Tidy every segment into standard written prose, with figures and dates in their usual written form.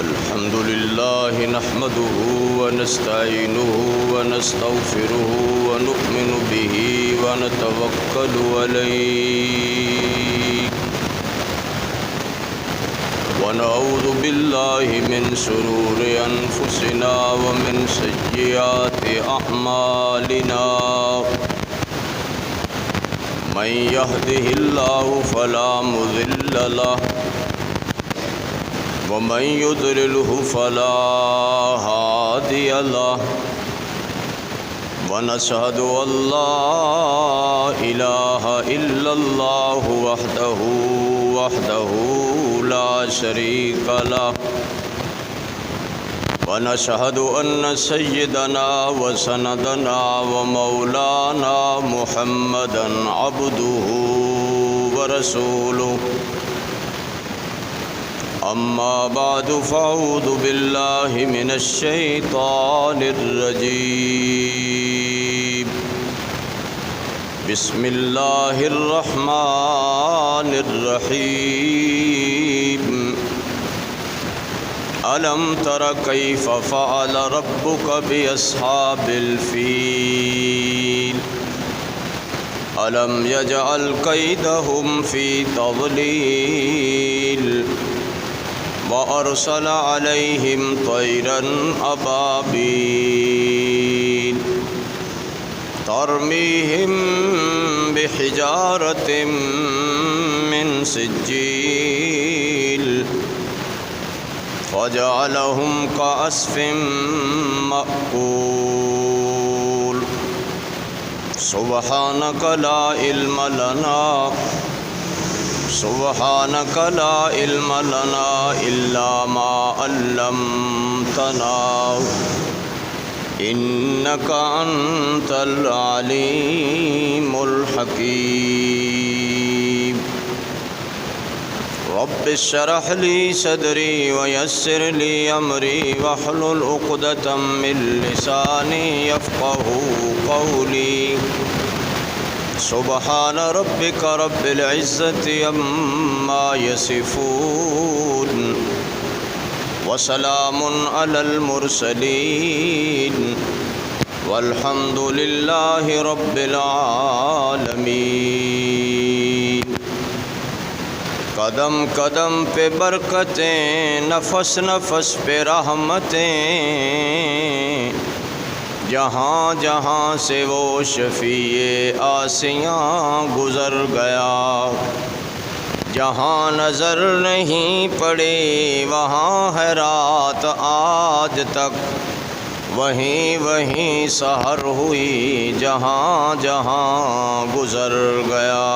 الحمد لله نحمده ونستعينه ونستغفره ونؤمن به ونتوكل عليه ونعوذ بالله من شرور أنفسنا ومن سيئات أعمالنا من يهده الله فلا مضل له ومن يضلله فلا هادي له ونشهد أن لا إله إلا الله وحده لا شريك له ونشهد أن سيدنا وسندنا ومولانا محمدا عبده ورسوله أما بعد فأعوذ بالله من الشيطان الرجيم بسم الله الرحمن الرحيم ألم تر كيف فعل ربك بأصحاب الفيل ألم يجعل كيدهم في تضليل وأرسل عليهم طيرا أبابيل ترميهم بحجارة من سجيل فجعلهم كعصف مأكول سبحانك لا علم لنا إلا ما علمتنا إنك أنت العليم الحكيم رب اشرح لي صدري ويسر لي أمري واحلل عقدة من لساني يفقهوا قولي سبحان ربك رب العزة عما يصفون وسلام على المرسلين والحمد لله رب العالمين قدم قدم پہ برکتیں نفس نفس پہ رحمتیں جہاں جہاں سے وہ شفیع آسیاں گزر گیا جہاں نظر نہیں پڑی وہاں ہے رات آج تک وہیں وہیں سحر ہوئی جہاں جہاں گزر گیا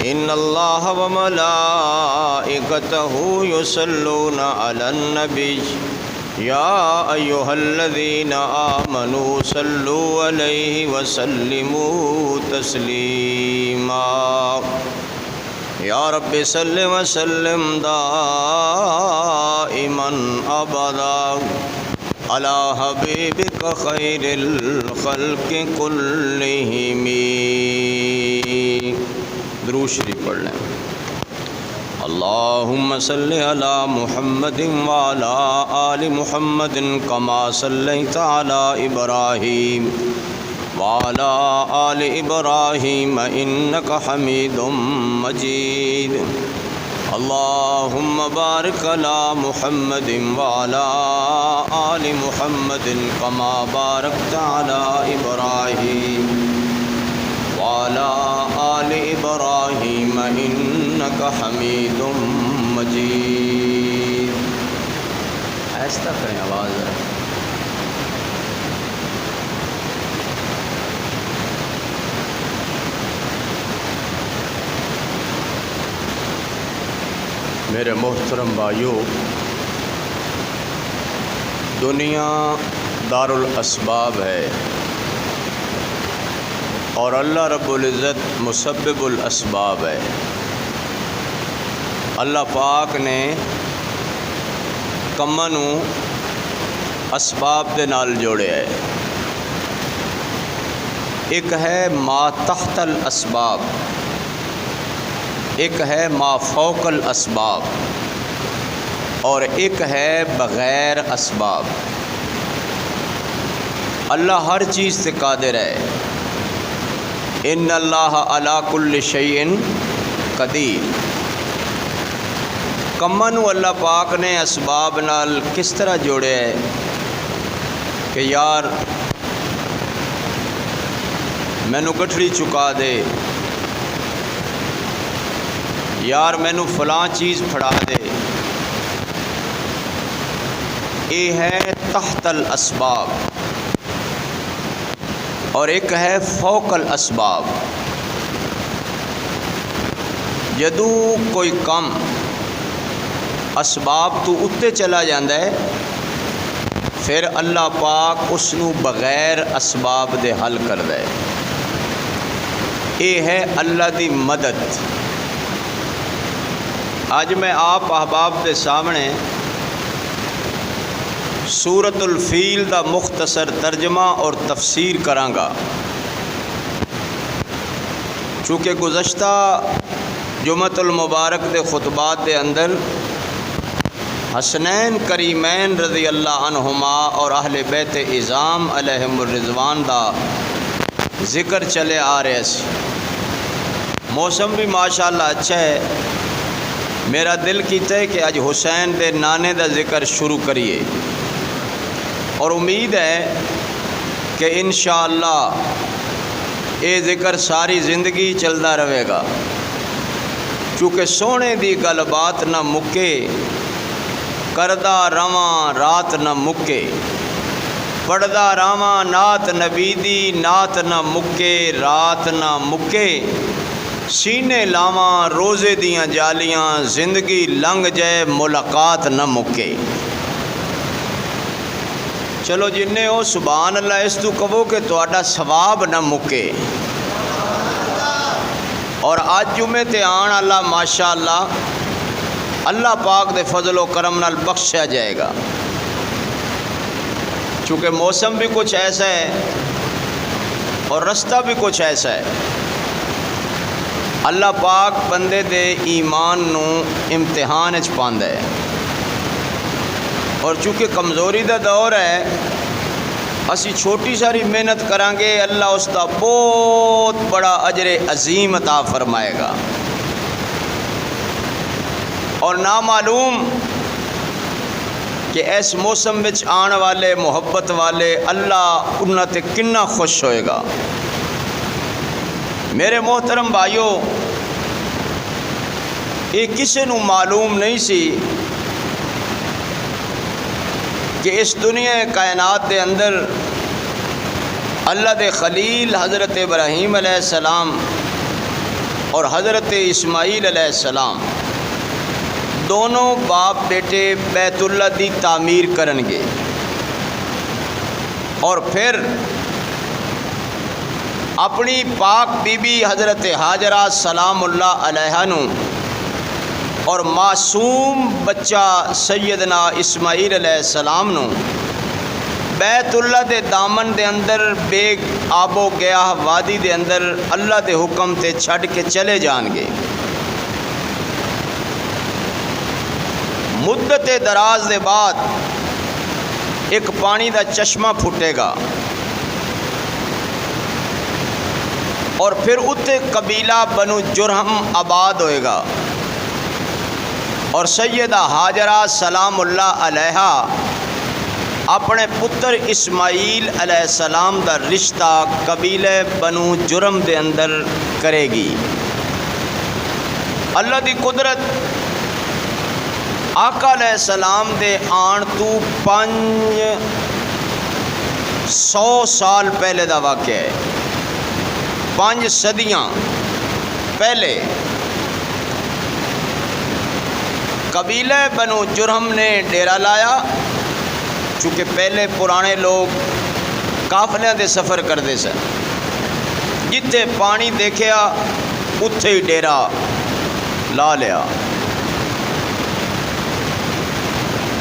ان اللہ وملائکتہ یصلون علی النبی یا ایہا الذین آمنوا صلوا علیہ وسلموا تسلیما یا رب صل وسلم دائما ابدا علی حبیبک خیر الخلق کلہم درود شریف پڑھ لیں اللہم صلی علی محمد وعلی آل محمد کما صلیت علی ابراہیم وعلی آل ابراہیم انک حمید مجید اللہم بارک علی محمد وعلی آل محمد کما بارکت علی ابراہیم وعلی آل ابراہیم انک حمید مجید ایسا کریں آواز ہے میرے محترم بھائیو دنیا دار الاسباب ہے اور اللہ رب العزت مسبب الاسباب ہے اللہ پاک نے کماں نوں اسباب دے نال جوڑیا ہے ایک ہے ما تحت الاسباب، ایک ہے ما فوق الاسباب، اور ایک ہے بغیر اسباب۔ اللہ ہر چیز سے قادر ہے۔ ان اللہ علی کل شیء قدیر۔ کماں نو اللہ پاک نے اسباب نال کس طرح جوڑے ہے کہ یار مینو گٹھڑی چکا دے، یار مینو فلاں چیز پھڑا دے۔ یہ ہے تحت الاسباب، اور ایک ہے فوق الاسباب۔ جدو کوئی کم اسباب تو اتے چلا جاندہ ہے، پھر اللہ پاک اس نو بغیر اسباب دے حل کر دے۔ یہ ہے اللہ دی مدد۔ آج میں آپ احباب دے سامنے سورۃ الفیل دا مختصر ترجمہ اور تفسیر کرانگا، چونکہ گزشتہ جمعۃ المبارک دے خطبات دے اندر حسنین کریمین رضی اللہ عنہما اور اہل بیت اعظام علیہم الرضوان دا ذکر چلے آ رہے سی۔ موسم بھی ماشاءاللہ اچھا ہے۔ میرا دل کیتا ہے کہ اج حسین دے نانے دا ذکر شروع کریے، اور امید ہے کہ انشاءاللہ یہ ذکر ساری زندگی چلتا رہے گا، چونکہ سونے دی گل بات نہ مکے، کردہ رواں رات نہ مکے، پڑھدا راواں نعت نبی دی، نعت نہ مکے رات نہ مکے، سینے لاواں روزے دیاں جالیاں، زندگی لنگ جائے ملاقات نہ مکے۔ چلو جننے ہو سبحان اللہ اس تو کہو کہ تہاڈا ثواب نہ مکے۔ اور آج جمعے تے آن اللہ ماشاءاللہ اللہ پاک دے فضل و کرم نال بخشا جائے گا، چونکہ موسم بھی کچھ ایسا ہے اور رستہ بھی کچھ ایسا ہے۔ اللہ پاک بندے دے ایمان نو امتحان اچ پاندا ہے، اور چونکہ کمزوری دا دور ہے، اسی چھوٹی ساری محنت کریں گے، اللہ اس کا بہت بڑا اجر عظیم عطا فرمائے گا۔ اور نامعلوم کہ اس موسم وچ آن والے محبت والے اللہ انہاں تے کنا خوش ہوئے گا۔ میرے محترم بھائیو، یہ کسی نو معلوم نہیں سی کہ اس دنیا کائنات دے اندر اللہ دے خلیل حضرت ابراہیم علیہ السلام اور حضرت اسماعیل علیہ السلام دونوں باپ بیٹے بیت اللہ دی تعمیر کرن گے، اور پھر اپنی پاک بی بی حضرت ہاجرہ سلام اللہ علیہا نو اور معصوم بچہ سیدنا اسماعیل علیہ السلام نو بیت اللہ دے دامن دے اندر بے آب و گیاہ وادی دے اندر اللہ دے حکم تے چھڑ کے چلے جان گے۔ مدت دراز دے بعد ایک پانی دا چشمہ پھٹے گا، اور پھر اتنے قبیلہ بنو جرہم آباد ہوئے گا، اور سیدہ ہاجرہ سلام اللہ علیہا اپنے پتر اسماعیل علیہ السلام دا رشتہ قبیلہ بنو جرم دے اندر کرے گی۔ اللہ دی قدرت آقا علیہ السلام دے آن تو 500 سال پہلے دا واقعہ ہے، 5 صدیاں پہلے قبیلہ بنو جرہم نے ڈیرا لایا، چونکہ پہلے پرانے لوگ قافلیاں دے سفر کرتے سن، جتھے پانی دیکھیا اتھے ہی ڈیرا لا لیا۔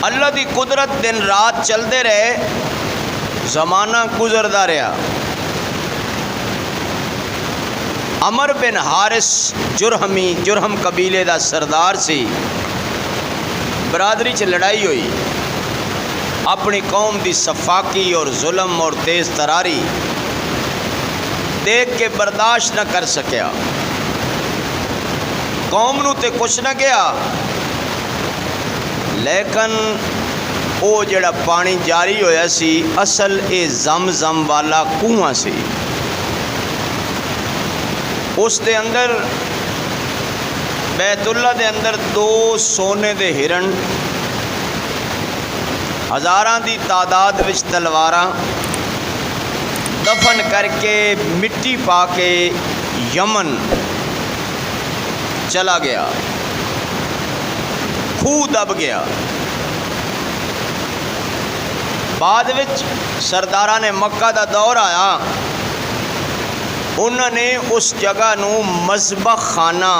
اللہ دی قدرت دن رات چلتے رہے، زمانہ گزرتا رہا، عمر بن حارث جرہمی، جرہم قبیلے دا سردار سی، برادری چ لڑائی ہوئی، اپنی قوم دی صفاقی اور ظلم اور تیز تراری دیکھ کے برداشت نہ کر سکیا، قوم نو تے کچھ نہ گیا، لیکن او جڑا پانی جاری ہویا سی اصل اے زمزم والا کنواں سی، اس دے اندر بیت اللہ دے اندر 2 سونے دے ہرن، ہزاراں دی تعداد وچ تلواراں دفن کر کے مٹی پا کے یمن چلا گیا، خوہ دب گیا۔ بعد وچ سرداراں نے مکہ دا دور آیا، انہوں نے اس جگہ نو مذبح خانہ،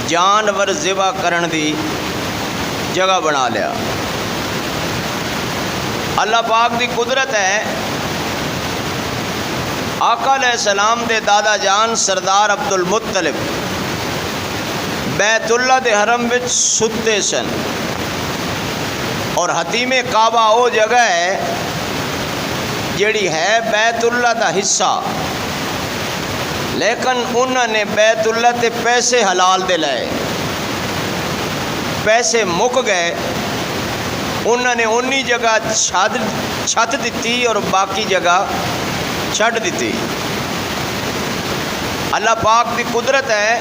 جانور ذبح کرن دی جگہ بنا لیا۔ اللہ پاک دی قدرت ہے، آقا علیہ السلام دے دادا جان سردار عبد المطلب بیت اللہ دے حرم وچ ستے سن، اور حتیم کعبہ وہ جگہ ہے جیڑی ہے بیت اللہ دا حصہ، لیکن انہوں نے بیت اللہ تے پیسے حلال دے لائے، پیسے مک گئے، انہوں نے انی جگہ چھت دیتی اور باقی جگہ چھٹ دیتی۔ اللہ پاک دی قدرت ہے،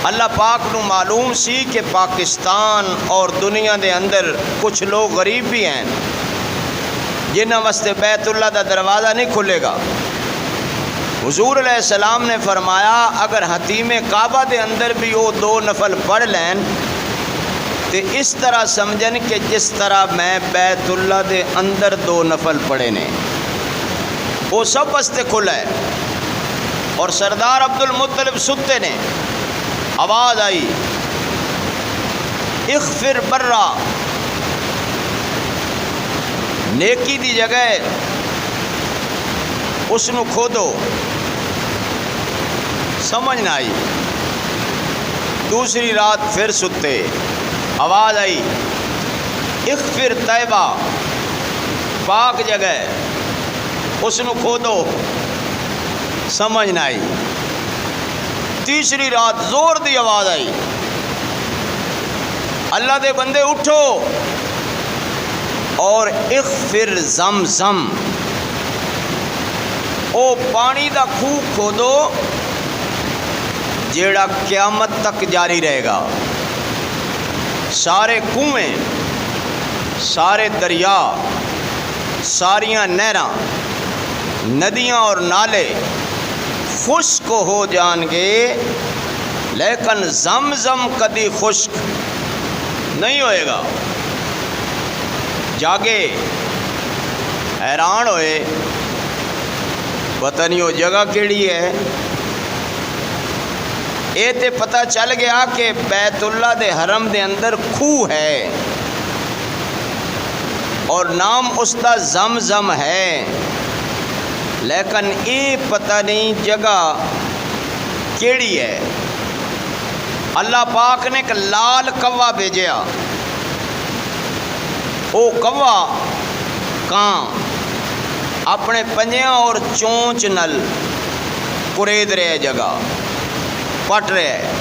اللہ پاک نو معلوم سی کہ پاکستان اور دنیا دے اندر کچھ لوگ غریب بھی ہیں جنہاں واسطے بیت اللہ دا دروازہ نہیں کھلے گا۔ حضور علیہ السلام نے فرمایا اگر حتیم کعبہ دے اندر بھی وہ 2 نفل پڑھ لین تو اس طرح سمجھن کہ جس طرح میں بیت اللہ دے اندر 2 نفل پڑھے نے، وہ سب واسطے کھلا ہے۔ اور سردار عبد المطلب ستے نے، آواز آئی اغفر برا، نیکی دی جگہ اس نو کھودو، سمجھ نہ آئی۔ دوسری رات پھر ستے، آواز آئی اغفر طیبہ، پاک جگہ اس نو کھودو، سمجھ نہ آئی۔ تیسری رات زور دی آواز آئی اللہ دے بندے اٹھو اور اغفر زمزم، او پانی دا خوہ کھودو جیڑا قیامت تک جاری رہے گا۔ سارے کنویں، سارے دریا، ساریاں نہراں، ندیاں اور نالے خشک ہو جان گے، لیکن زمزم کدی خشک نہیں ہوئے گا۔ جاگے حیران ہوئے، پتہ نہیں وہ جگہ کیڑی ہے۔ یہ تے پتہ چل گیا کہ بیت اللہ دے حرم دے اندر خوہ ہے اور نام اس کا زمزم ہے، لیکن یہ پتہ نہیں جگہ کیڑی ہے۔ اللہ پاک نے ایک لال کوا بھیجیا، وہ کوا کان اپنے پنجیاں اور چونچ نل کرید رہے جگہ، پٹ رہے۔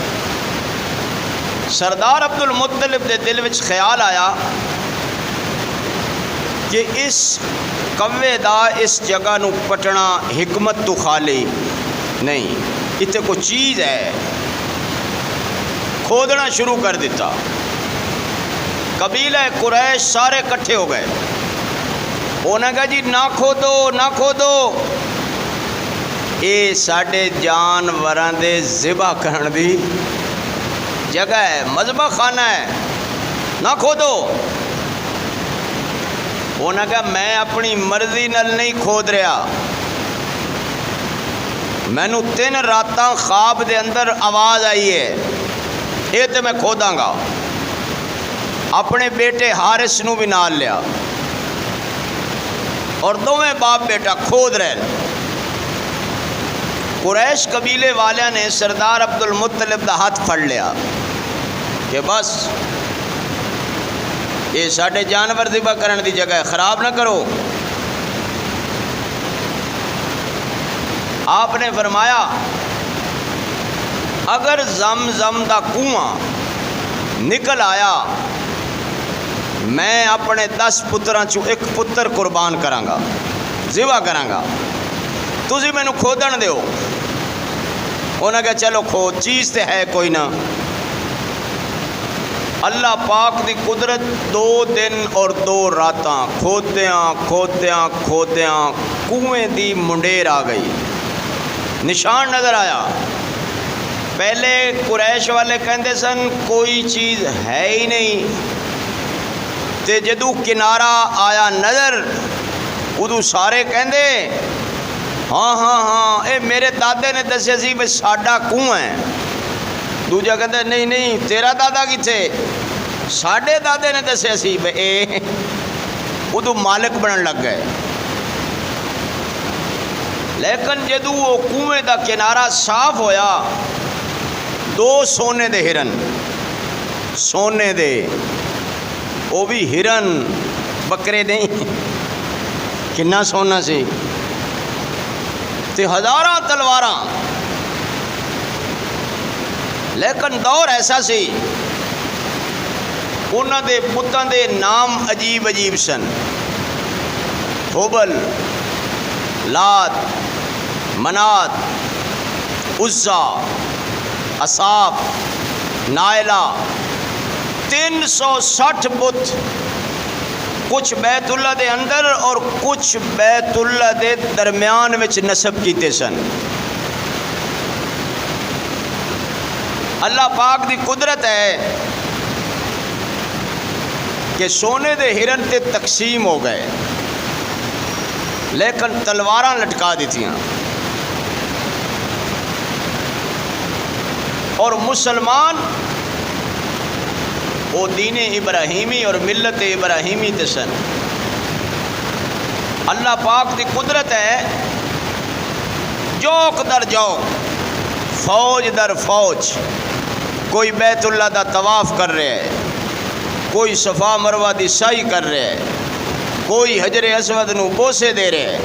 سردار عبد المطلب دے دل وچ خیال آیا کہ اس کوے دا اس جگہ نو پٹنا حکمت تو خالی نہیں، اتنے کوئی چیز ہے۔ کھودنا شروع کر دیتا، قبیلہ قریش سارے کٹھے ہو گئے، انہوں نے کہا جی نہ کھودو نہ کھودو، یہ ساڈے جانوراں دے ذبح کرن دی جگہ ہے، مذبح خانہ ہے، نہ کھودو۔ انہوں نے کہا میں اپنی مرضی نال نہیں کھود رہا، مینوں 3 راتاں خواب دے اندر آواز آئی ہے، یہ تو میں کھوداں گا۔ اپنے بیٹے حارث نو بھی نال لیا اور دونوں باپ بیٹا کھود رہے۔ قریش قبیلے والے نے سردار عبد المطلب دا ہاتھ پھڑ لیا کہ بس یہ ساڈے جانور ذبح کرن دی جگہ ہے، خراب نہ کرو۔ آپ نے فرمایا اگر زمزم دا کنواں نکل آیا میں اپنے 10 پتراں چوں ایک پتر قربان کراں گا، ذبح کراں گا، تسی مینوں کھودن دیو۔ انہاں کہا چلو کھود، چیز تے ہے کوئی نہ۔ اللہ پاک دی قدرت 2 دن اور 2 راتاں کھودیاں کھودیاں کھودیاں کنویں دی منڈیر آ گئی، نشان نظر آیا۔ پہلے قریش والے کہندے سن کوئی چیز ہے ہی نہیں، تے جدو کنارہ آیا نظر ادو سارے کہندے ہاں ہاں ہاں اے میرے دادے نے دسیا سی بھئی ساڈا کنواں ہے۔ دوجا کہندے نہیں نہیں تیرا دادا کتھے، ساڈے دادے نے دسیا سی بھئی اے۔ ادو مالک بنن لگ گئے۔ لیکن جدو وہ کنویں دا کنارہ صاف ہویا 2 سونے دے ہرن، سونے دے، وہ بھی ہرن، بکرے نہیں، کنا سونا سی، تے ہزاراں تلواراں۔ لیکن دور ایسا سی انہاں دے بتاں دے نام عجیب عجیب سن، حبل، لات، منات، عزا، اصاف، نائلہ، 360 بت، کچھ بیت اللہ دے اندر اور کچھ بیت اللہ دے درمیان وچ نصب کیتے سن۔ اللہ پاک دی قدرت ہے کہ سونے دے ہرن تے تقسیم ہو گئے لیکن تلواراں لٹکا دیتیاں، اور مسلمان وہ دین ابراہیمی اور ملت ابراہیمی تے سن۔ اللہ پاک دی قدرت ہے جوک در جوک، فوج در فوج، کوئی بیت اللہ دا طواف کر رہے ہے، کوئی صفا مروہ دی سعی کر رہے ہے، کوئی حجر اسود نو بوسے دے رہے ہے۔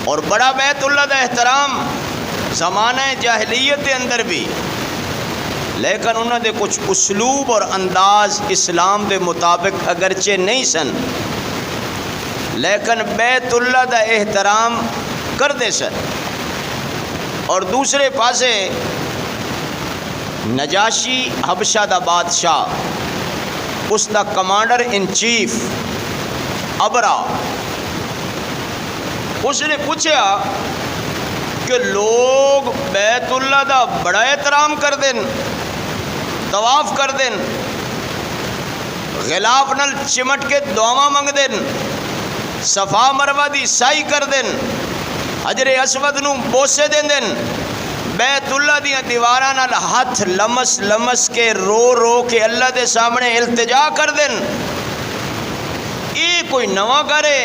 اور بڑا بیت اللہ دا احترام زمانہ جاہلیت کے اندر بھی، لیکن انہوں دے کچھ اسلوب اور انداز اسلام دے مطابق اگرچہ نہیں سن، لیکن بیت اللہ دا احترام کردے سن۔ اور دوسرے پاسے نجاشی حبشہ دا بادشاہ، اس دا کمانڈر ان چیف ابرا، اس نے پوچھا کہ لوگ بیت اللہ دا بڑا احترام کر دیں، طواف کر دیں، غلاف نال چمٹ کے دعاواں منگ دیں، صفا مروہ دی سعی کر دیں، حجر اسود نو بوسے دیں دیں، بیت اللہ دیاں دیواراں نال ہاتھ لمس لمس کے رو رو کے اللہ دے سامنے التجا کر دیں۔ یہ کوئی نواں کرے،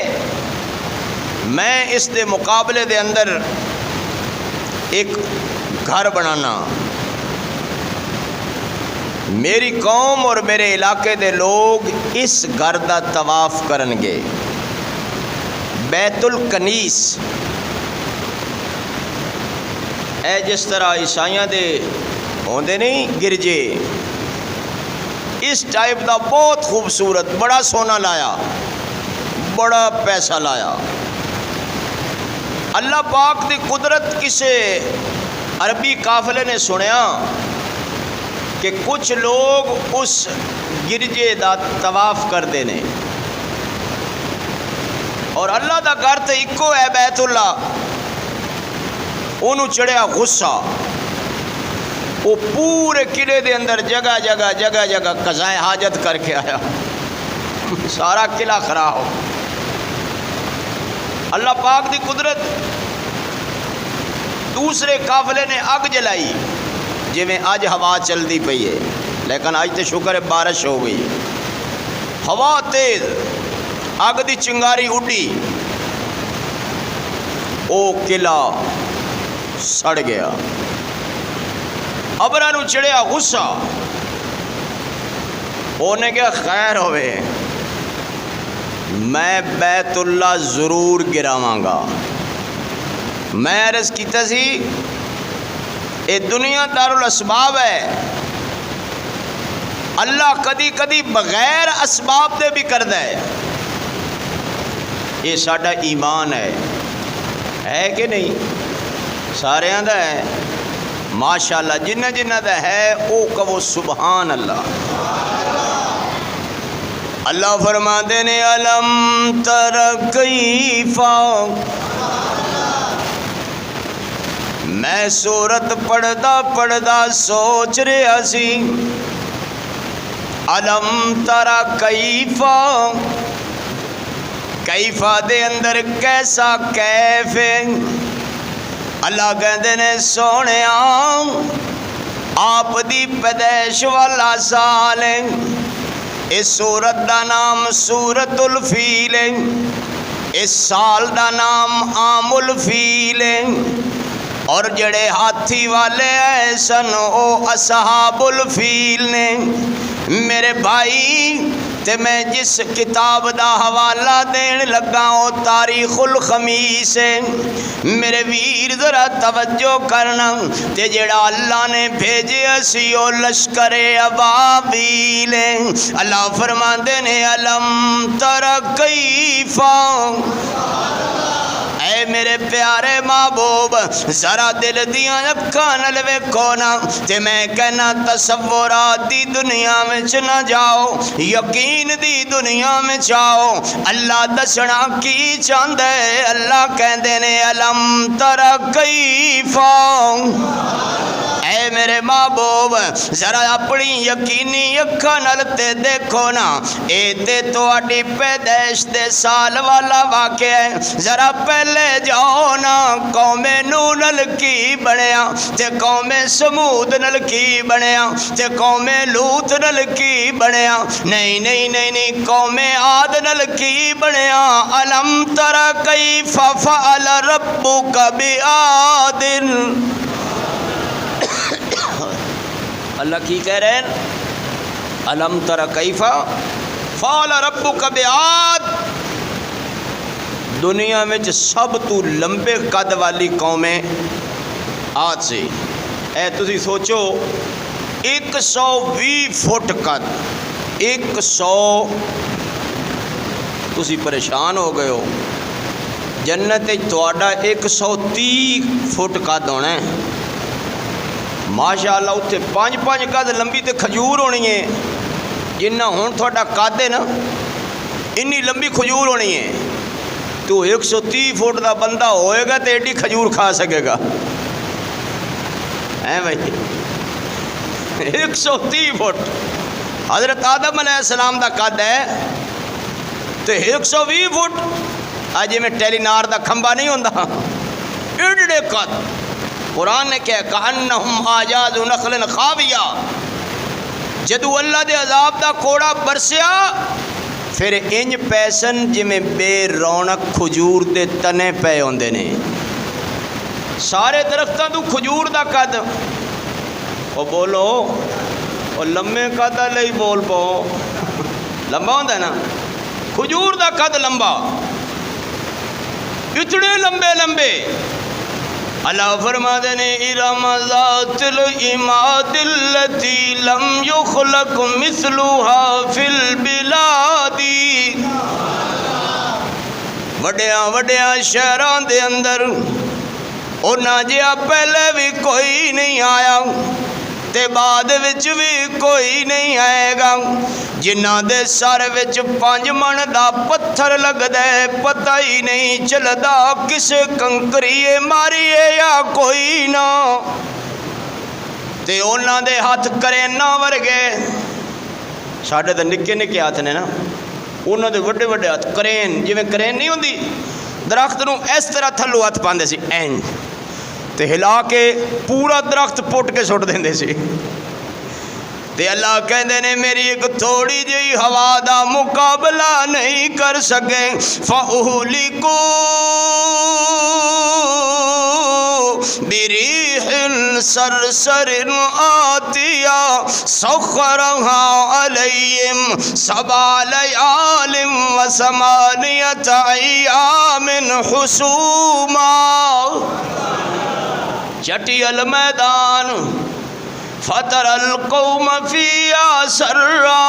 میں اس دے مقابلے دے اندر ایک گھر بنانا، میری قوم اور میرے علاقے دے لوگ اس گھر دا طواف کرن گے، بیت الکنیس۔ اے جس طرح عیسائیاں دے ہوندے نہیں گرجے، اس ٹائپ دا بہت خوبصورت، بڑا سونا لایا، بڑا پیسہ لایا۔ اللہ پاک دی قدرت کسے عربی قافلے نے سنیا کہ کچھ لوگ اس گرجے دا طواف کر دینے، اور اللہ دا گھر تے اکو ہے بیت اللہ، انہوں چڑھیا غصہ، وہ پورے قلعے دے اندر جگہ جگہ جگہ جگہ قضائے حاجت کر کے آیا، سارا قلعہ خراب ہو۔ اللہ پاک دی قدرت، دوسرے قافلے نے اگ جلائی، جی میں آج ہوا چلتی پئی ہے، لیکن آج تو شکر ہے بارش ہو گئی، ہوا تیز، اگ دی چنگاری اڈی، او قلعہ سڑ گیا۔ ابرا نو چڑھیا غصہ، انہیں کیا خیر ہوئے میں بیت اللہ ضرور گراواں گا۔ میں عرض کیتا سی اے دنیا دارالاسباب ہے، اللہ کدی کدی بغیر اسباب دے بھی کردا ہے، یہ ساڈا ایمان ہے کہ نہیں؟ سارے دا ہے ماشاءاللہ، جنہ جنہ دا ہے او کہو سبحان اللہ۔ اللہ فرماتے نے الم تر کیف، میں سورت پڑھدا پڑھدا سوچ رہا سی الم تر کیف، کیفا دے اندر کیسا کیف ہے۔ اللہ کہندے نے سونیا آپ دی پیدائش والا سال ہے، اس سورت دا نام سورت الفیل ہے، اس سال دا نام عام الفیل ہے، اور جڑے ہاتھی والے ہیں سن او اصحاب الفیل نے۔ میرے بھائی تے میں جس کتاب دا حوالہ دین لگا او تاریخ الخمیس ہے، میرے ویر ذرا توجہ کرنا، تے جڑا اللہ نے بھیجے اسی او لشکر ابابیل ہے۔ اللہ فرماندے نے الم تر کیف، اے میرے پیارے محبوب ذرا دل دیاں اکھاں نال ویکھو نا، تے میں کہنا تصورات دی دنیا وچ نہ جاؤ، یقین دی دنیا میں جاؤ۔ اللہ دسنا کی چاہندا ہے، اللہ کہندے نے الم تر کیف، اے میرے محبوب ذرا اپنی یقینی اکھاں نال تے دیکھو نا، اے تے تہاڈی پیدائش دے سال والا واقعہ ہے۔ ذرا پہلے جاؤ نا قوم نوح نال کی بنیا، تے قوم سمود نال کی بنیا، تے قوم لوط نال کی بنیا، نہیں نہیں نہیں نہیں قوم عاد نال کی بنیا۔ الم تر کیف فعل ربک بعاد، اللہ کی کہہ رہے ہیں الم تر کیف فعل ربک بعاد، دنیا میں سب تو لمبے قد والی قومیں عاد سے۔ اے تسی سوچو 120 فٹ قد، 100، تسی پریشان ہو گئے ہو، جنت تہاڈا 130 فٹ قد ہونا ہے ماشاءاللہ، اتنے 5 قد لمبی تے کھجور ہونی ہے، جنہ ہون تھوڑا قد ہے نا انی لمبی کھجور ہونی ہے، تو 130 فٹ دا بندہ ہوئے گا تو ایڈی کھجور کھا سکے گا، ہیں بھائی 130 فٹ حضرت آدم علیہ السلام دا قد ہے، تو 120 فٹ آج میں ٹیلی نار دا کھمبا نہیں ہوندہ، ایڈے قد۔ قرآن نے کہا کأنہم آجاز نخل خاویہ، جدو اللہ دے عذاب دا کوڑا برسیا پھر انج پیسن جی میں بے رونق کھجور دے تنے پے ہوندے نے، سارے درختاں تو کھجور دا قد، او بولو او لمبے قد لئی بول پاؤ، لمبا ہوندا ہے نا کھجور دا قد لمبا، اتنے لمبے لمبے۔ اللہ فرماتے نے ارم ذات العماد التي لم يخلق مثلها في البلاد، وڈیاں وڈیاں شہران دے اندر انہاں جہا پہلے بھی کوئی نہیں آیا تے بعد وچ بھی کوئی نہیں آئے گا، جنہ دے سر وچ 5 من دا پتھر لگدا ہے پتہ ہی نہیں چلدا کسے کنکریے ماریے یا کوئی نہ، تے انہاں دے ہاتھ کرینا ورگے، ساڈے تے نکے نکے ہاتھ نے نا، انہاں دے وڈے وڈے ہاتھ کرین، جویں کرین نہیں ہوندی درخت نو اس طرح تھلو ہاتھ پاندے سی این تے ہلا کے پورا درخت پٹ کے سٹ دیندے سی، تے اللہ کہندے نے میری ایک تھوڑی جی ہوا دا مقابلہ نہیں کر سکے، فَأُهْلِكُوا بریح صرصر آتیا سخرها علیہم 7 لیال و 8 ایام حسوما۔ چٹی المیدان فتر القوم فیہا سرا۔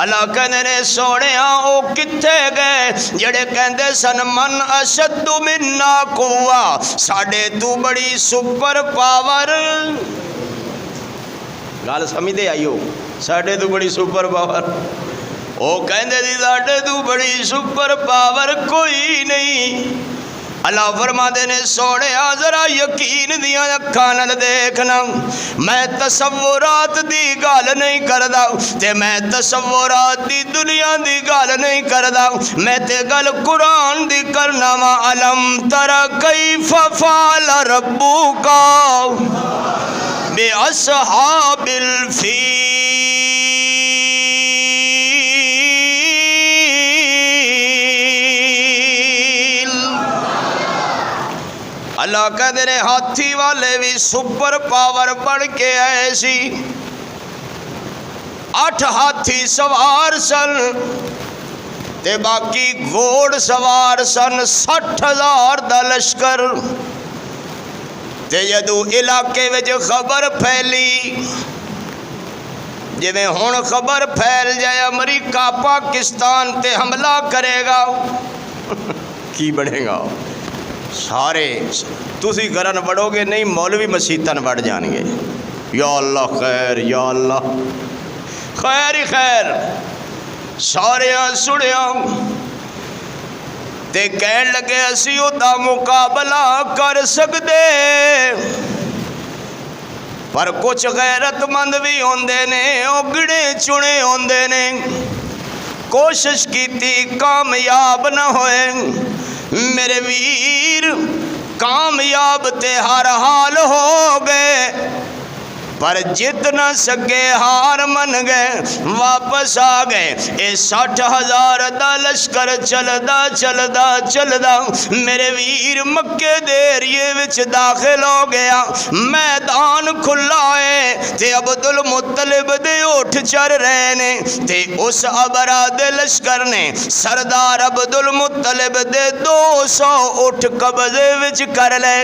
اللہ کہندے نے سوڑیاں او کتھے گئے جڑے کہندے سن من اشد منا قوہ، ساڑے تو بڑی سپر پاور۔ گال سمجھدے آئیو، ساڑے تو بڑی سپر پاور، او کہندے دی ساڑے تو بڑی سپر پاور کوئی نہیں۔ اللہ فرماندے نے سوڑیا ذرا یقین دیاں اکھاں نال دیکھنا، میں تصورات دی گل نہیں کردا تے میں تصورات دی دنیا دی گل نہیں کردا، میں تے گل قرآن دی کرنا وا۔ علم تر کیف فعل ربک باصحاب الفیل۔ اللہ کہتے ہیں ہاتھی والے بھی سپر پاور بڑھ کے آئے سی۔ 8 ہاتھی سوار سن تے باقی گھوڑ سوار سن 60,000 دا لشکر۔ تے جدو علاقے وچ خبر پھیلی، جویں ہن خبر پھیل جائے امریکہ پاکستان تے حملہ کرے گا، کی بڑھے گا؟ سارے تسی گھرن بڑھو گے نہیں، مولوی مسیتن بڑھ جان گے۔ یا اللہ خیر، یا اللہ خیر ہی خیر۔ سارے سڑیاں تے کہن لگے اسی دا مقابلہ کر سکدے، پر کچھ غیرت مند بھی ہوندے نے، او گڑے چنے ہوندے نے۔ کوشش کیتی کامیاب نہ ہوئے میرے ویر، کامیاب تے ہر حال ہو گئے، پر جت نہ سکے ہار من گئے، واپس آ گئے۔ اے 60,000 دا لشکر چلدا چلدا چلدا میرے ویر مکے دے ایریے وچ داخل ہو گیا۔ میدان کھلا ہے تے عبدالمطلب دے اٹھ چر رہے نے، تے اس ابرا دے لشکر نے سردار عبدالمطلب دے 200 اٹھ قبضے وچ کر لے۔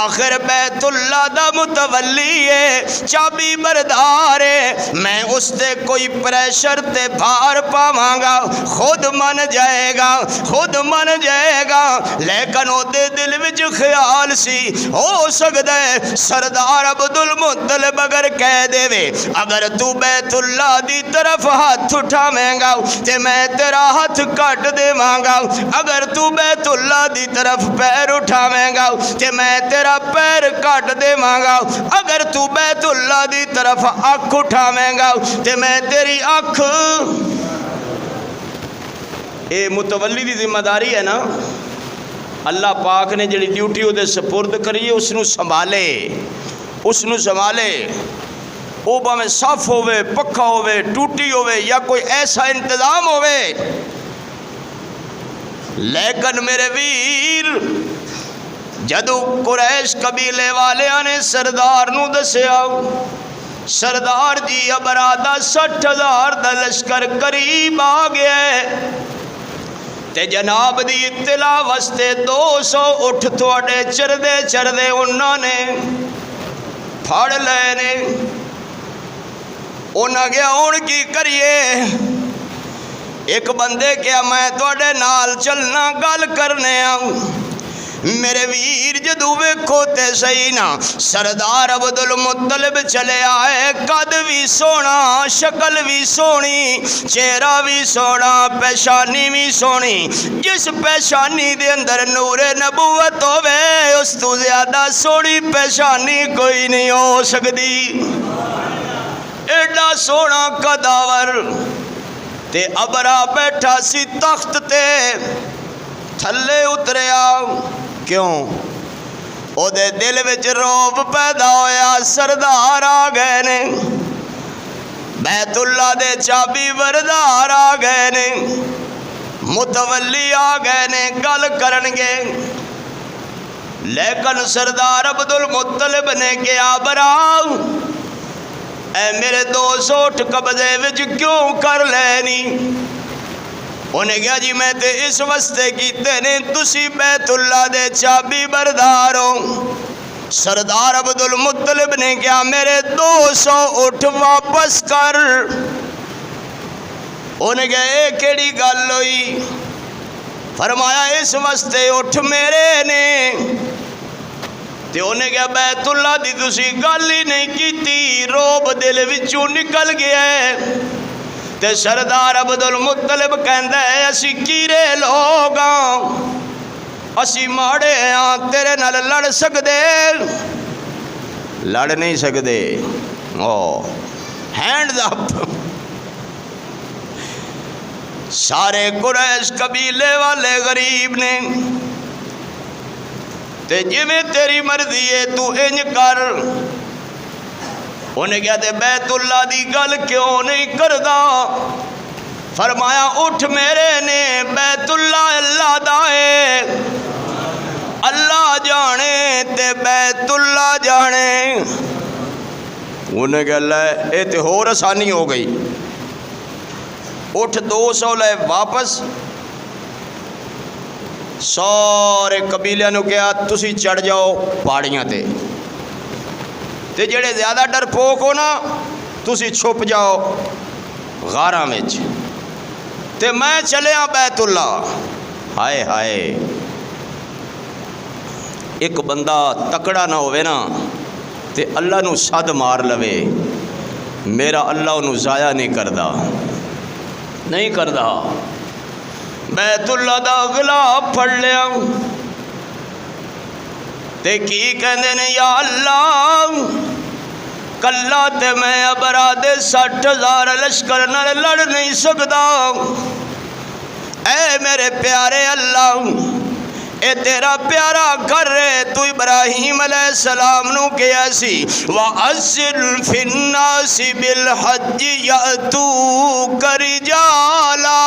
آخر بیت اللہ دا متولی ہے، چابی بردار ہے، میں اس تے کوئی پریشر تے بھار پاواں گا، خود من جائے گا، خود من جائے گا۔ لیکن او دے دل وچ خیال سی ہو سکدا ہے سردار عبدالمطلب اگر کہہ دے وے اگر تو بیت اللہ دی طرف ہاتھ اٹھاویں گا تے میں تیرا ہاتھ کٹ دیواں گا، اگر تو بیت اللہ دی طرف پیر اٹھاویں گا تے میں تیرا پیر کٹ دیواں گا، اگر تو بیت اللہ دی طرف اکھ اٹھاویں گا تے میں تیری اکھ۔ اے متولی دی ذمہ داری ہے نا، اللہ پاک نے جڑی ڈیوٹی دے سپرد کری ہے اس نو سنبھالے، اس نو سنبھالے۔ او باویں صف ہوئے، پکھا ہوئے، ٹوٹی ہوئے یا کوئی ایسا انتظام ہوئے، لیکن میرے ویر جدو قریش قبیلے والے نے سردار نو دسیا سردار جی ابرادہ 60,000 دا لشکر قریب آ گیا ہے تے جناب دی اطلاع واسطے 200 اٹھ تھوڑے چردے چردے انہوں نے پھڑ لے نے۔ انہاں گیا ان کی کریے، ایک بندے کیا میں تھوڑے نال چلنا گل کرنے آؤں۔ میرے ویر جدو ویکھو تے صحیح نا سردار عبدالمطلب چلے آئے، قد بھی سونا، شکل بھی سونی، چہرہ بھی سونا، پیشانی بھی سونی۔ جس پیشانی دے اندر نور نبوت ہوئے اس تو زیادہ سونی پیشانی کوئی نہیں ہو سکتی۔ ایڈا سونا قداور تے ابرا بیٹھا سی تخت تے، تھلے اتریا کیوں؟ او دے دل وچ روب پیدا ہویا، سردار آ گئے نے، بیت اللہ دے چابی بردار آ گئے نے، متولی آ گئے نے، گل کرن گے۔ لیکن سردار عبد المطلب نے کیا براؤ اے میرے 200 اٹھ قبضے وچ کیوں کر لینی؟ انہیں کہا جی میں تے اس واسطے کیتے نے تسی بیت اللہ دے چابی بردار ہو۔ سردار عبد المطلب نے کہا میرے 200 اٹھ واپس کر۔ انہیں کہا اے کیڑی گل ہوئی؟ فرمایا اس واسطے اٹھ میرے نے تے انہیں کہا بیت اللہ دی تسی گل ہی نہیں کیتی، روب دل وچوں نکل گیا ہے۔ تے سردار عبد المطلب کہندا ہے اسی کیرے لوگ ہاں، اسی ماڑے ہاں، تیرے نال لڑ سکدے؟ لڑ نہیں سکدے۔ ہینڈز اپ۔ سارے قریش قبیلے والے غریب نے تے جویں تیری مرضی ہے تو انج کر۔ انہیں کہا تے بیت اللہ دی گل کیوں نہیں کردا؟ فرمایا اٹھ میرے نے بیت اللہ اللہ دا ہے، اللہ جانے تے بیت اللہ جانے۔ انہیں کہا لے اے تے ہور آسانی ہو گئی، اٹھ 200 لے واپس۔ سارے قبیلے نو کہا تسی چڑھ جاؤ پہاڑیاں تے جڑے زیادہ ڈر پوک ہو نا تسی چھپ جاؤ غاراں وچ تے میں چلیا بیت اللہ۔ ہائے ہائے، ایک بندہ تکڑا نہ ہوئے نا تے اللہ نو صد مار لوے، میرا اللہ انہوں ضائع نہیں کردا، نہیں کردا۔ بیت اللہ دا غلاف پھڑ لیا تے کی کہندے نے یا اللہ کلا تے میں ابراد 60,000 لشکر نال لڑ نہیں سکدا، اے میرے پیارے اللہ اے تیرا پیارا گھر ہے، تو ابراہیم علیہ السلام نو کیا سی وَأَذِّن فِي النَّاسِ بِالْحَجِّ يَأْتُوكَ رِجَالًا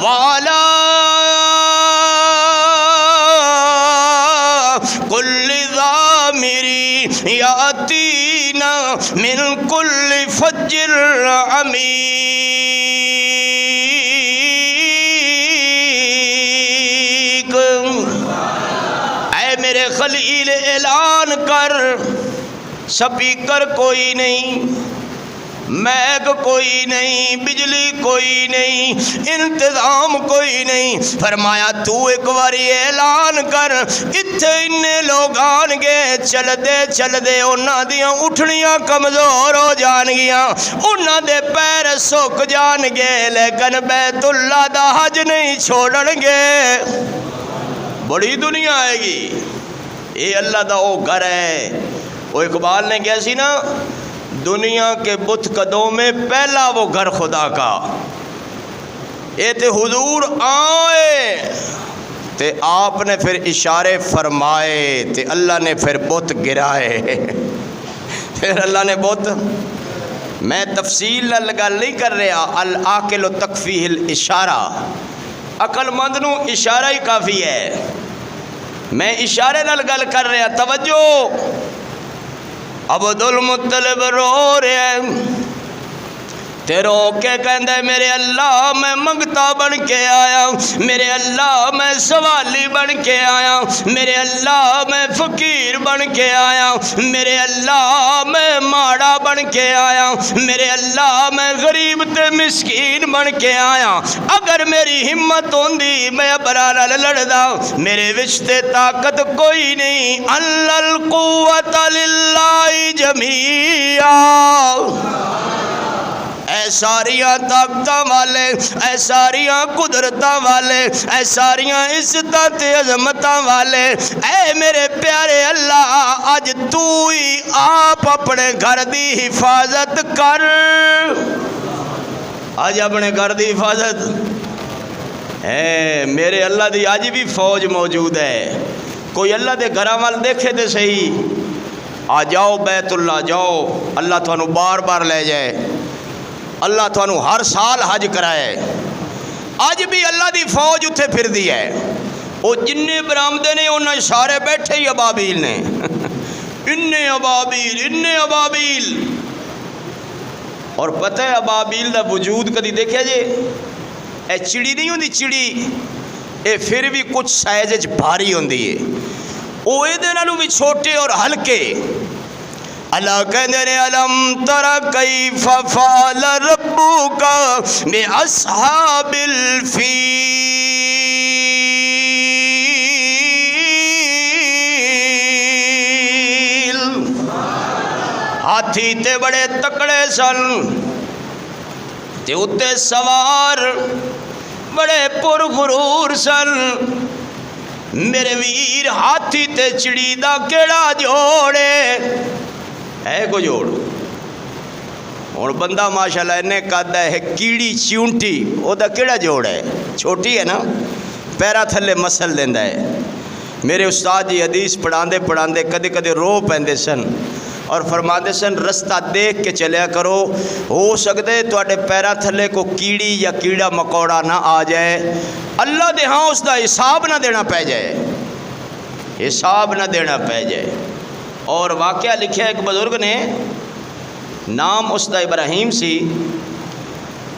وَعَلَىٰ كُلِّ ضَامِرٍ يَأْتِينَ مِن كُلِّ فَجٍّ عَمِيقٍ۔ اے میرے خلیل اعلان کر، سپیکر کوئی نہیں، میگ کوئی نہیں، بجلی کوئی نہیں، انتظام کوئی نہیں، فرمایا تو ایک باری اعلان کر اتھے اننے لوگ آن گے، چل دے انہاں دیاں اٹھنیاں کمزور ہو جان گیاں، انہاں دے پیر سوک جان گے، لیکن بیت اللہ دا حج نہیں چھوڑن گے۔ بڑی دنیا آئے گی، اے اللہ دا او گھر ہے۔ وہ اقبال نے کہا سی نا دنیا کے بت قدوں میں پہلا وہ گھر خدا کا، اے تے حضور آئے تے آپ نے پھر اشارے فرمائے تے اللہ نے پھر بت گرائے، پھر اللہ نے بت۔ میں تفصیل نہ لگا نہیں کر رہا، العاقل تکفیہ الاشارہ، عقل مند نو اشارہ ہی کافی ہے، میں اشارے نال گل کر رہا۔ توجہ، عبد المطلب رو رہے تے رو کے کہندے میرے اللہ میں منگتا بن کے آیا، میرے اللہ میں سوالی بن کے آیا، میرے اللہ میں فقیر بن کے آیا، میرے اللہ میں ماڑا بن کے آیا، میرے اللہ میں غریب تے مسکین بن کے آیا۔ اگر میری ہمت ہوندی میں ابرا نال لڑدا، میرے وچ تے طاقت کوئی نہیں، القوت للہ جمیعا۔ اے ساریاں طاقتاں والے، اے ساریاں قدرتاں والے، اے ساریاں عزتاں تے عظمتاں والے، اے میرے پیارے اللہ اج تو ہی آپ اپنے گھر دی حفاظت کر۔ آج اپنے گھر دی حفاظت ہے، میرے اللہ دی آج بھی فوج موجود ہے۔ کوئی اللہ دے گھراں وال دیکھے تے صحیح، آ جاؤ بیت اللہ جاؤ، اللہ تھانوں بار بار لے جائے، اللہ تھانوں ہر سال حج کرائے۔ اج بھی اللہ دی فوج اتھے پھر دی ہے، وہ جن برآمدے نے انہیں سارے بیٹھے ہی ابابیل نے انے ابابیل اور پتہ ہے ابابیل دا وجود کدی دیکھا جے اے چڑی نہیں ہوندی چڑی اے پھر بھی کچھ سائز بھاری ہوندی ہے وہ یہ نالوں بھی چھوٹے اور ہلکے اللہ کہندے نے الم تر کیف فعل ربک باصحاب الفیل ہاتھی تے بڑے تکڑے سن تے اتے سوار بڑے پرغرور سن میرے ویر ہاتھی تے چڑی دا کیڑا جوڑے ہے کو جوڑ اور بندہ ماشاءاللہ انہیں کہتا ہے کیڑی چونٹی وہ دا کیڑا جوڑ ہے چھوٹی ہے نا پیرا تھلے مسل دیندہ ہے میرے استاد جی حدیث پڑھاندے کدے کدے رو پیندے سن اور فرماندے سن رستہ دیکھ کے چلیا کرو ہو سکتے تواڈے پیرا تھلے کو کیڑی یا کیڑا مکوڑا نہ آ جائے اللہ دے ہاں اس دا حساب نہ دینا پہ جائے اور واقعہ لکھیا ایک بزرگ نے نام اس دا ابراہیم سی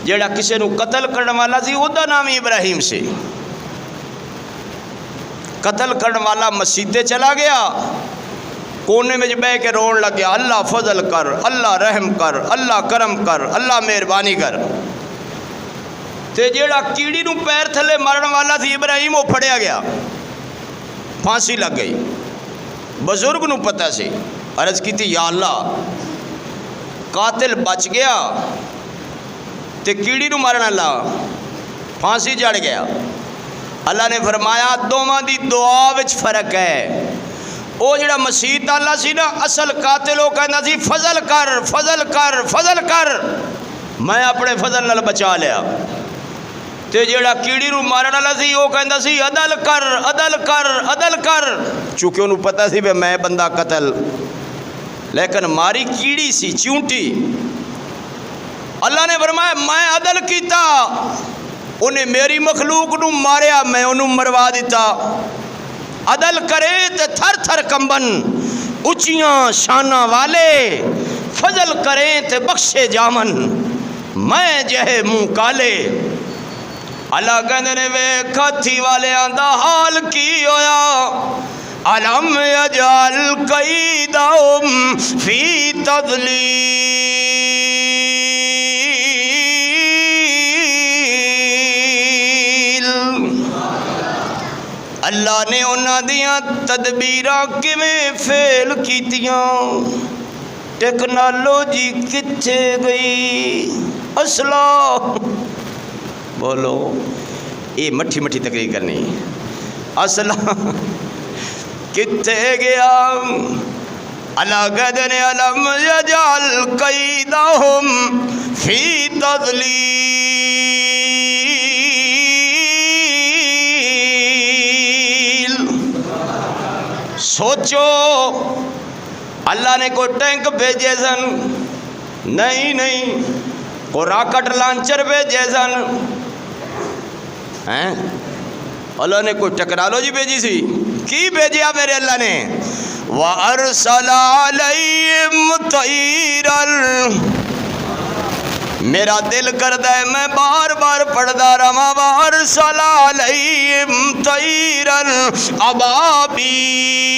جیڑا کسے نو قتل کرنے والا سی او دا نام ابراہیم سی قتل کرنے والا مسیدے چلا گیا کونے میں بہ کے رون لگ گیا اللہ فضل کر اللہ رحم کر اللہ کرم کر اللہ مہربانی کر تے جیڑا کیڑی نو پیر تھلے مرن والا تھی ابراہیم وہ پھڑیا گیا پھانسی لگ گئی بزرگ نو پتہ سی عرض کی تھی یا اللہ قاتل بچ گیا تے کیڑی نو مرن اللہ پھانسی چڑھ گیا اللہ نے فرمایا دوواں دی دعا وچ فرق ہے او جڑا مسیح اللہ سی نا اصل قاتل وہ کہنا سی فضل کر میں اپنے فضل نال بچا لیا تے جڑا کیڑی نو مارن والا سی وہ کہندا سی عدل کر چونکہ انہوں پتہ سی میں بندہ قتل لیکن ماری کیڑی سی چونٹی اللہ نے فرمایا میں عدل کیتا انہیں میری مخلوق نو ماریا میں انہوں مروا دیتا عدل کرے تے تھر تھر کمبن اچیاں شانہ والے فضل کریں تے بخشے جامن میں جہے منہ کالے اللہ کہندے نے ویکھ ہاتھی والے دا حال کی ہویا علم یجعل کیدہم فی تضلیل اللہ نے انہاں دیاں تدبیراں کیویں فیل کیتیاں ٹیکنالوجی کتھے گئی اسلحہ بولو یہ مٹھی مٹھی تقریر کرنی اسلحہ کتھے گیا اللہ کہتے نے علم یجعل کیدہم فی تضلیل سوچو اللہ نے کوئی ٹینک بھیجے سن نہیں کوئی راکٹ لانچر بھیجے سن اللہ نے کوئی ٹیکنالوجی بھیجی سی کی بھیجیا میرے اللہ نے وَأَرْسَلَ عَلَيْهِمْ طَيْرًا میرا دل کردا ہے میں بار بار پڑھدا رہاں وَأَرْسَلَ عَلَيْهِمْ طَيْرًا أَبَابِيلَ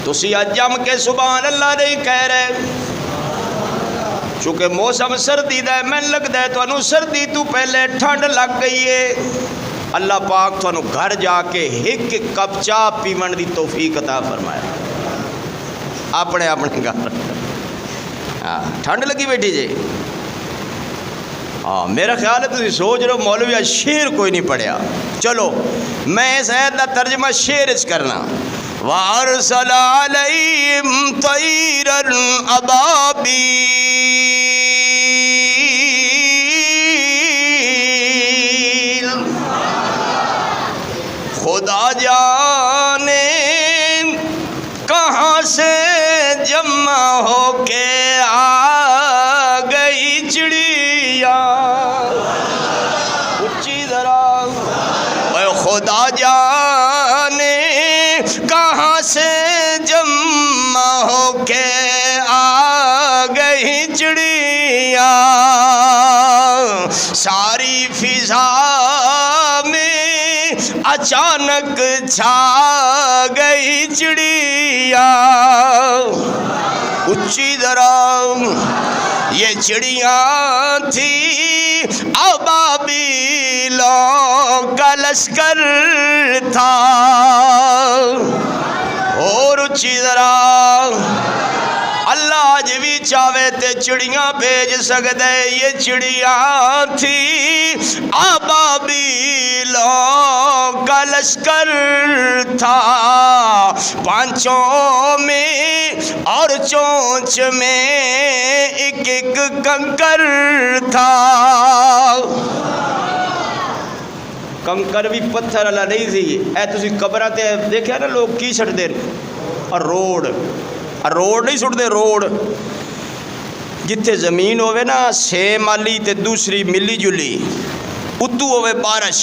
تسی جم کے سبحان اللہ نہیں کہہ رہے چونکہ موسم سردی دا ہے میں لگدا ہے تانوں سردی تو پہلے ٹھنڈ لگ گئی ہے اللہ پاک تانوں گھر جا کے ایک کپ چاہ پیون دی توفیق عطا فرمایا اپنے گھر ٹھنڈ لگی بیٹھی جی میرا خیال ہے تسی سوچ رہے ہو مولوی آج شعر کوئی نہیں پڑھیا چلو میں اس آیت دا ترجمہ شعر اچ کرنا وَأَرْسَلَ عَلَيْهِمْ طَيْرًا أَبَابِيلَ خدا جانے کہاں سے جمع ہو کے آ گئی کہاں سے جمع ہو کے آ گئی چڑیا، ساری فضا میں اچانک چھا گئی چڑیا۔ اچھی ذرا یہ چڑیاں تھی ابابیلوں کا لشکر تھا، اور اچھی ذرا اللہ آج بھی چاہے تے چڑیاں بھیج سکتے۔ یہ چڑیاں تھی ابابیلوں کا لشکر تھا، پانچوں میں اور چونچ میں ایک ایک کنکر تھا۔ کنکر بھی پتھر والا نہیں سی، اے تسی قبراں تے دیکھیا نا لوگ کی سٹدے روڈ نہیں سٹدے، روڈ جتھے زمین ہوئے نا سیم والی تے دوسری ملی جلی، اتو ہوئے بارش،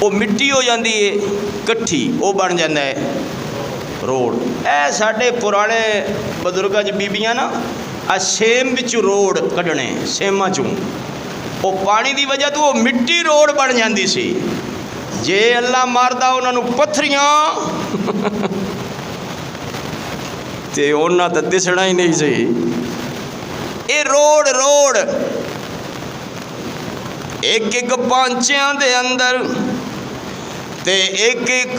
وہ مٹی ہو جاندی ہے کٹھی، وہ بن جاندہ ہے روڈ۔ اے ساڈے پرانے بزرگاں چ بیبیاں نا سیم وچ روڈ کڈنے سیماں چوں، وہ پانی دی وجہ تو وہ مٹی روڈ بن جاندی سی، جے اللہ ماردا انہاں نوں پتھریاں تے انہاں تے دسنا ہی نہیں سی۔ اے روڈ ایک ایک پانچیاں دے اندر تے ایک ایک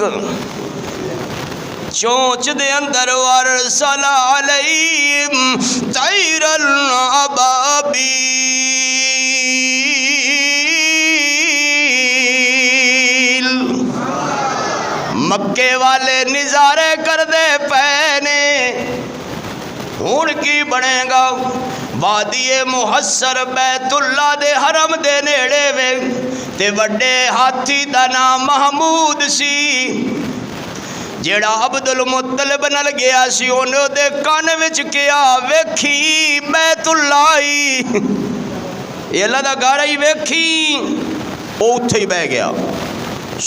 چونچ دے اندر، وارسل علیہم طیر الابابیل، مکے والے نظارے کر دے پینے، ہون کی بنے گا وادی محصر بیت اللہ دے حرم دے نیڑے وے، تے وڈے ہاتھی دا نام محمود سی، جیڑا عبد المطلب نال گیا سی، انہوں دے کان وچ کیا ویکھی بیت اللہ ہی، یہ اللہ دا گھر ہی ویکھی، او اتھے ہی بہ گیا،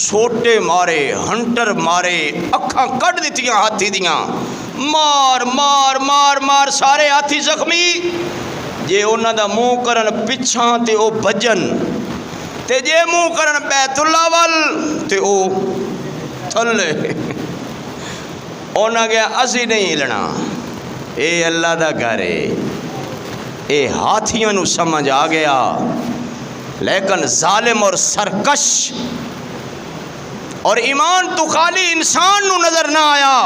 سوٹے مارے ہنٹر مارے، اکھاں کٹ دیتیاں ہاتھی دیاں، مار مار مار مار سارے ہاتھی زخمی، جے انہاں دا منہ کرن پچھاں تے او بھجن، تے جے منہ کرن بیت اللہ وال تے او تھلے، انہاں گیا اسی نہیں ہلنا، اے اللہ دا گھر ہے۔ اے ہاتھیاں نو سمجھ آ گیا، لیکن ظالم اور سرکش اور ایمان تو خالی انسان نو نظر نہ آیا،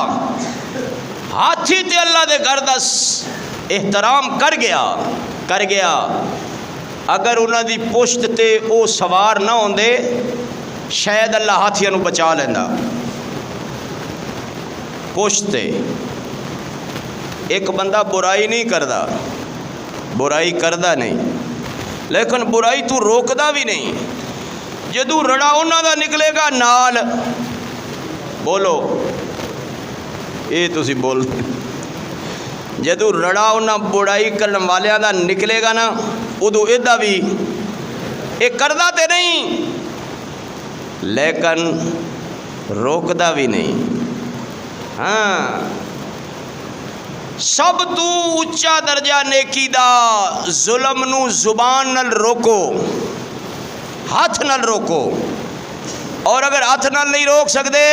ہاتھی تے اللہ دے گھر دا احترام کر گیا۔ اگر انہاں دی پشت تے او سوار نہ ہوندے شاید اللہ ہاتھیاں نو بچا لیندا۔ پشت تے ایک بندہ برائی نہیں کردا، برائی کردا نہیں، لیکن برائی تو روکدا بھی نہیں، جدو رڑا انہاں دا نکلے گا نال، بولو اے تسی بول، جدو رڑا انہاں برائی کرن والیاں دا نکلے گا نا، ادو ایدہ بھی اے کردہ تے نہیں لیکن روکدہ بھی نہیں۔ ہاں سب تو اچا درجہ نیکی دا ظلم نو زبان نال روکو، ہاتھ نال روکو، اور اگر ہاتھ نال نہیں روک سکتے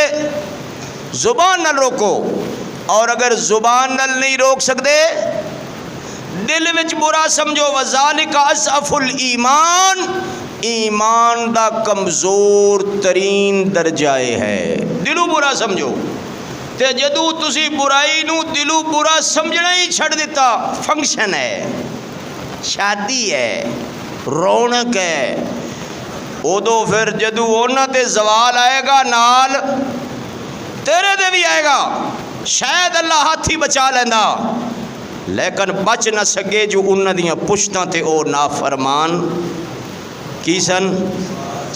زبان نال روکو، اور اگر زبان نال نہیں روک سکتے دل وچ برا سمجھو، وذالک اضعف الایمان، ایمان دا کمزور ترین درجہ ہے، دلو برا سمجھو، تے جدو تسی برائی نو دلو برا سمجھنا ہی چھڑ دیتا، فنکشن ہے، شادی ہے، رونق ہے، ادو پھر جدو اونا تے زوال آئے گا نال تیرے دے بھی آئے گا، شاید اللہ ہاتھی بچا لیندہ، لیکن بچ نہ سکے جو انہاں دیاں پشتاں تے او نافرمان کی سن،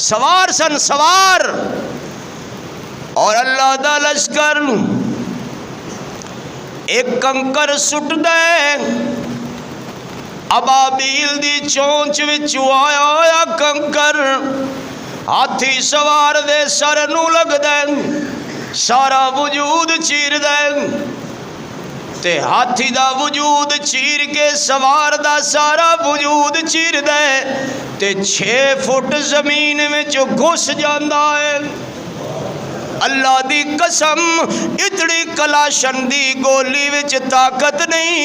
سوار سن، سوار، اور اللہ دا لشکر ایک کنکر سٹ دے، ابابیل دی چونچ وچوں آیا کنکر، ہاتھی سوار دے سر نو لگ دے، سارا وجود چیر دے تے ہاتھی دا وجود چیر کے سوار دا سارا وجود چیر دے تے 6 فٹ زمین وچ گھس جاندا ہے۔ اللہ دی قسم اتنی کلاشن دی گولی وچ طاقت نہیں،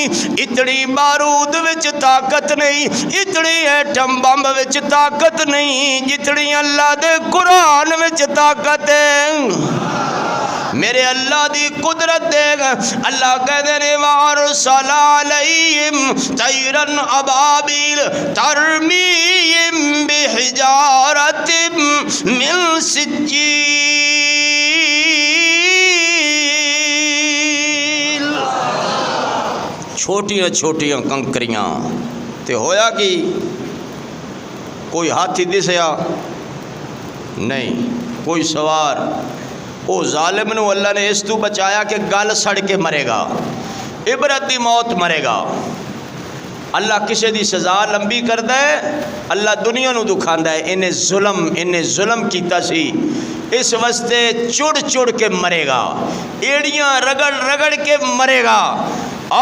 اتنی بارود وچ طاقت نہیں، اتنی ایٹم بمب وچ طاقت نہیں جتنی اللہ دے قرآن وچ طاقت ہے۔ میرے اللہ دی قدرت دے گا۔ اللہ کہتے ہیں وَأَرْسَلَ عَلَيْهِمْ طَيْرًا أَبَابِيلَ تَرْمِيهِمْ بِحِجَارَةٍ مِّن سِجِّيلٍ۔ چھوٹیاں چھوٹیاں کنکریاں تے ہویا کی کوئی ہاتھی دسیا نہیں، کوئی سوار۔ او ظالم نو اللہ نے اس تو بچایا کہ گل سڑ کے مرے گا، عبرت دی موت مرے گا۔ اللہ کسے دی سزا لمبی کردا ہے، اللہ دنیا نو دکھاندا ہے انہیں ظلم کیتا سی، اس واسطے چڑ چڑ کے مرے گا، ایڑیاں رگڑ رگڑ کے مرے گا،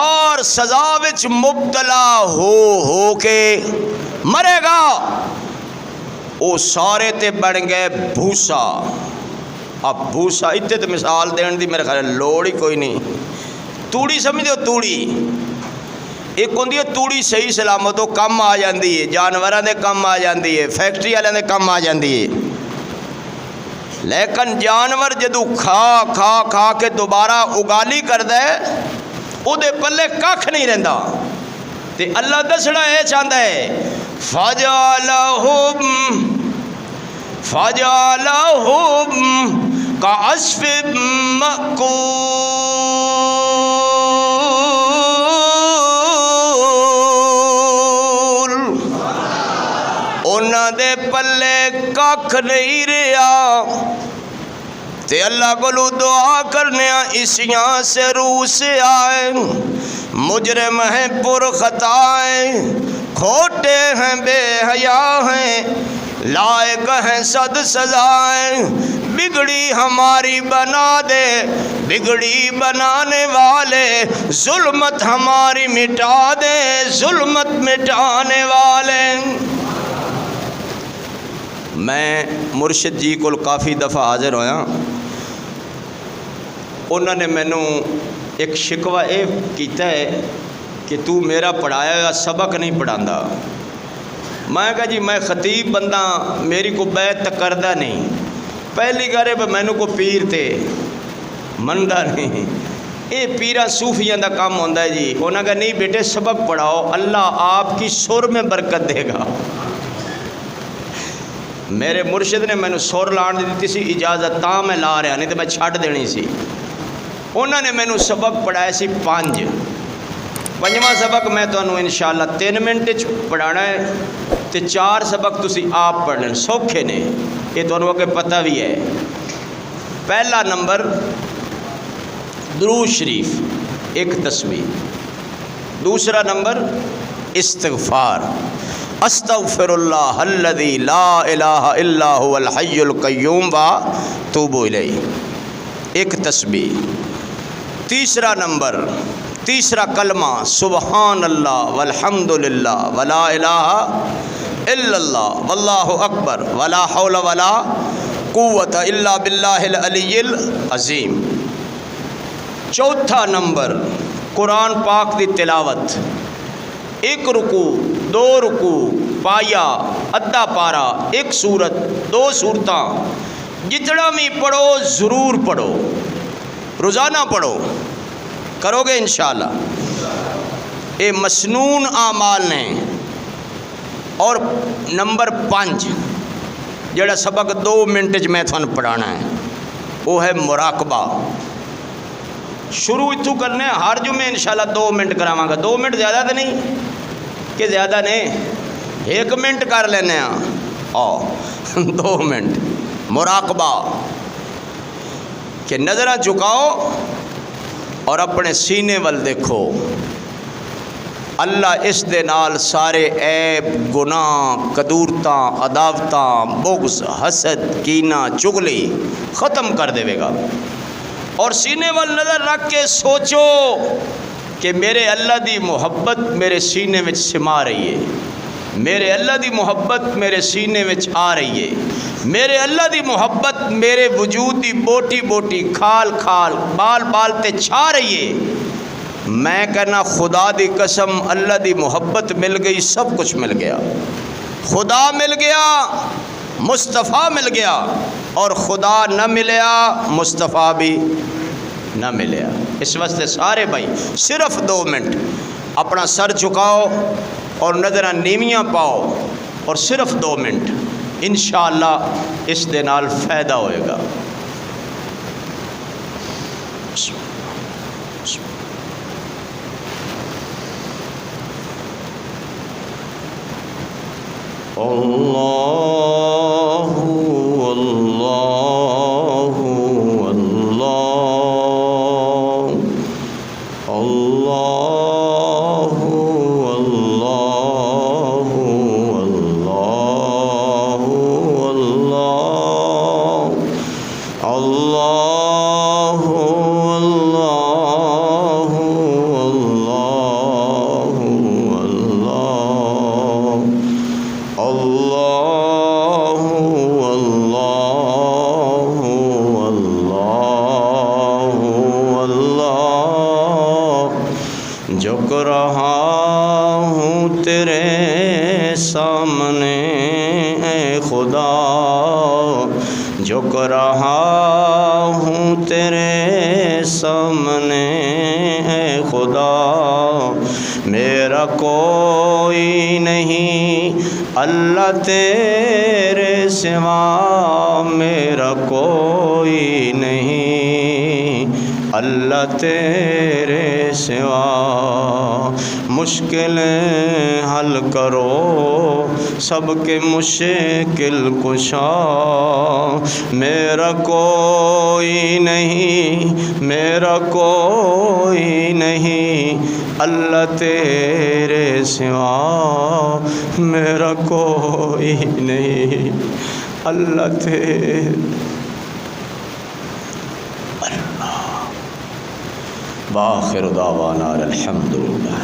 اور سزا وچ مبتلا ہو کے مرے گا۔ او سارے تے بن گئے بھوسا۔ اب بھوسا اتنے تو مثال دین دی میرے خیال لوڑ ہی کوئی نہیں۔ توڑی سمجھ دو، توڑی ایک ہوندی ہے توڑی صحیح سلامت ہو کم آ جاندی ہے، جانوراں دے کم آ جاندی ہے، فیکٹری والے دے کم آ جاندی ہے، لیکن جانور جدو کھا کھا کھا کے دوبارہ اگالی کردا ہے او دے پلے ککھ نہیں رہندا۔ تے اللہ دسنا یہ چاہتا ہے فَجَعَلَهُمْ كَعَصْفٍ مَّأْكُولٍ۔ انہاں دے پلے ککھ نہیں رہا تے اللہ کو دعا کرنے اسیاں سے روح سے آئے، مجرم ہیں پر خطائیں، کھوٹے ہیں بے حیا ہیں، لائق ہیں صد سزائیں، بگڑی ہماری بنا دے بگڑی بنانے والے، ظلمت ہماری مٹا دے ظلمت مٹانے والے۔ میں مرشد جی کو کافی دفعہ حاضر ہویا، انہوں نے مینوں ایک شکوہ یہ کیتا ہے کہ تو میرا پڑھایا ہوا سبق نہیں پڑھاندا۔ میں کہا جی میں خطیب بندہ، میری کو بیعت تک کردہ نہیں، پہلی گارے پہ مینوں کو پیر تے مندا نہیں، یہ پیرا صوفیاں دا کام ہوندا ہے جی۔ انہوں نے کہا نہیں بیٹے سبق پڑھاؤ، اللہ آپ کی سر میں برکت دے گا۔ میرے مرشد نے مینوں سر لان دیتی سی اجازت، تاں میں لا رہا نہیں تو میں چھڈ دینی سی۔ انہوں نے مینوں سبق پڑھایا سی 5، پنجواں سبق میں تمہیں انشاءاللہ 3 منٹ پڑھانا ہے تے 4 سبق تسی آپ پڑھنے سوکھے نے، یہ تمہیں کہ پتہ بھی ہے۔ پہلا نمبر درود شریف 1 تسبیح، دوسرا نمبر استغفار، استغفر اللہ الذی لا الہ الا هو الحی القیوم واتوب الیہ 1 تسبیح۔ تیسرا نمبر، تیسرا کلمہ سبحان اللہ والحمد للہ ولا الہ الا اللہ واللہ اکبر ولا حول ولا قوت الا باللہ العلی العظیم۔ چوتھا نمبر قرآن پاک دی تلاوت، 1 رکوع 2 رکوع پایا ادھا پارا 1 سورت 2 سورتاں، جتنا بھی پڑھو ضرور پڑھو، روزانہ پڑھو، کرو گے انشاءاللہ۔ یہ مسنون اعمال نے۔ اور نمبر 5 جڑا سبق 2 منٹ میں تھانوں پڑھانا ہے وہ ہے مراقبہ۔ شروع اتوں کرنے ہر جمعے انشاءاللہ 2 منٹ کراواں گا، 2 منٹ زیادہ تو نہیں کہ زیادہ نے 1 منٹ کر لینے ہاں، 2 منٹ مراقبہ کہ نظریں جھکاؤ اور اپنے سینے ول دیکھو۔ اللہ اس دے نال سارے عیب گناہ کدورتاں عداوتاں بغض حسد کینہ چغلی ختم کر دے گا۔ اور سینے وال نظر رکھ کے سوچو کہ میرے اللہ دی محبت میرے سینے وچ سما رہی ہے، میرے اللہ دی محبت میرے سینے وچ آ رہی ہے، میرے اللہ دی محبت میرے وجود دی بوٹی بوٹی کھال کھال بال بال تے چھا رہی ہے۔ میں کہنا خدا دی قسم اللہ دی محبت مل گئی، سب کچھ مل گیا، خدا مل گیا، مصطفیٰ مل گیا، اور خدا نہ ملیا مصطفیٰ بھی نہ ملیا۔ اس واسطے سارے بھائی صرف 2 منٹ اپنا سر جھکاؤ اور نظریں نیویاں پاؤ، اور صرف 2 منٹ انشاءاللہ اس دے نال فائدہ ہوئے گا۔ اللہ اللہ اللہ اللہ اللہ اللہ اللہ جھک رہا ہوں تیرے سامنے اے خدا، جھک رہا ہوں تیرے سامنے اے خدا، میرا کوئی نہیں اللہ تیرے سوا، میرا کوئی نہیں اللہ تیرے سوا، مشکلیں حل کرو سب کے مشکل کشا، میرا کوئی نہیں میرا کوئی نہیں اللہ تیرے سوا، میرا کوئی نہیں اللہ تیرے۔ وآخر دعوانا الحمدللہ۔